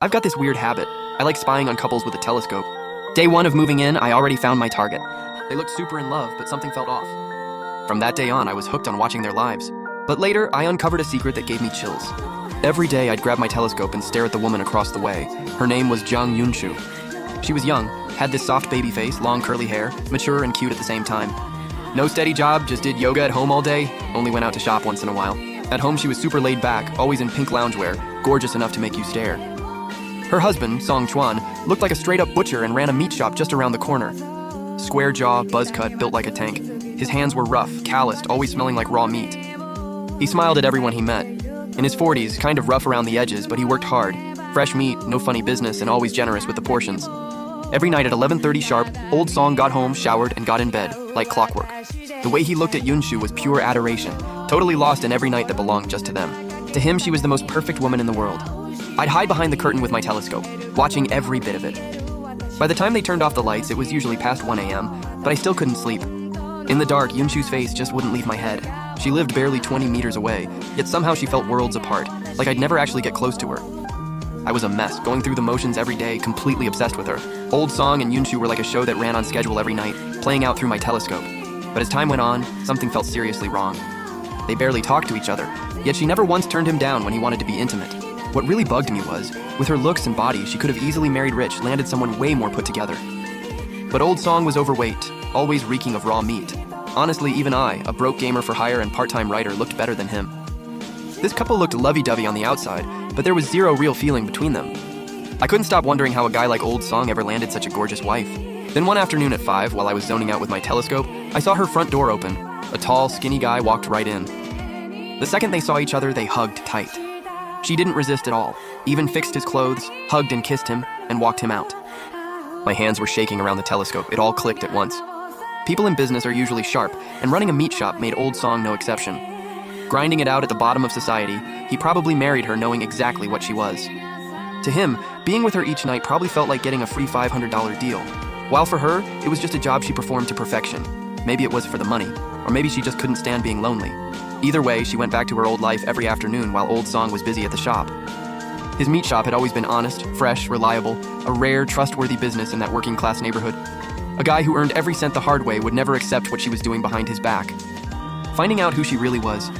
I've got this weird habit. I like spying on couples with a telescope. Day one of moving in, I already found my target. They looked super in love, but something felt off. From that day on, I was hooked on watching their lives. But later, I uncovered a secret that gave me chills. Every day, I'd grab my telescope and stare at the woman across the way. Her name was Jang Yunshu. She was young, had this soft baby face, long curly hair, mature and cute at the same time. No steady job, just did yoga at home all day, only went out to shop once in a while. At home, she was super laid back, always in pink loungewear, gorgeous enough to make you stare. Her husband, Song Chuan, looked like a straight-up butcher and ran a meat shop just around the corner. Square jaw, buzz cut, built like a tank. His hands were rough, calloused, always smelling like raw meat. He smiled at everyone he met. In his 40s, kind of rough around the edges, but he worked hard. Fresh meat, no funny business, and always generous with the portions. Every night at 11:30 sharp, Old Song got home, showered, and got in bed, like clockwork. The way he looked at Yunshu was pure adoration, totally lost in every night that belonged just to them. To him, she was the most perfect woman in the world. I'd hide behind the curtain with my telescope, watching every bit of it. By the time they turned off the lights, it was usually past 1 a.m., but I still couldn't sleep. In the dark, Yunshu's face just wouldn't leave my head. She lived barely 20 meters away, yet somehow she felt worlds apart, like I'd never actually get close to her. I was a mess, going through the motions every day, completely obsessed with her. Old Song and Yunshu were like a show that ran on schedule every night, playing out through my telescope. But as time went on, something felt seriously wrong. They barely talked to each other, yet she never once turned him down when he wanted to be intimate. What really bugged me was, with her looks and body, she could have easily married rich, landed someone way more put together. But Old Song was overweight, always reeking of raw meat. Honestly, even I, a broke gamer for hire and part-time writer, looked better than him. This couple looked lovey-dovey on the outside, but there was zero real feeling between them. I couldn't stop wondering how a guy like Old Song ever landed such a gorgeous wife. Then one afternoon at 5, while I was zoning out with my telescope, I saw her front door open. A tall, skinny guy walked right in. The second they saw each other, they hugged tight. She didn't resist at all, even fixed his clothes, hugged and kissed him, and walked him out. My hands were shaking around the telescope. It all clicked at once. People in business are usually sharp, and running a meat shop made Old Song no exception. Grinding it out at the bottom of society, he probably married her knowing exactly what she was. To him, being with her each night probably felt like getting a free $500 deal. While for her, it was just a job she performed to perfection. Maybe it was for the money, or maybe she just couldn't stand being lonely. Either way, she went back to her old life every afternoon while Old Song was busy at the shop. His meat shop had always been honest, fresh, reliable, a rare, trustworthy business in that working-class neighborhood. A guy who earned every cent the hard way would never accept what she was doing behind his back. Finding out who she really was,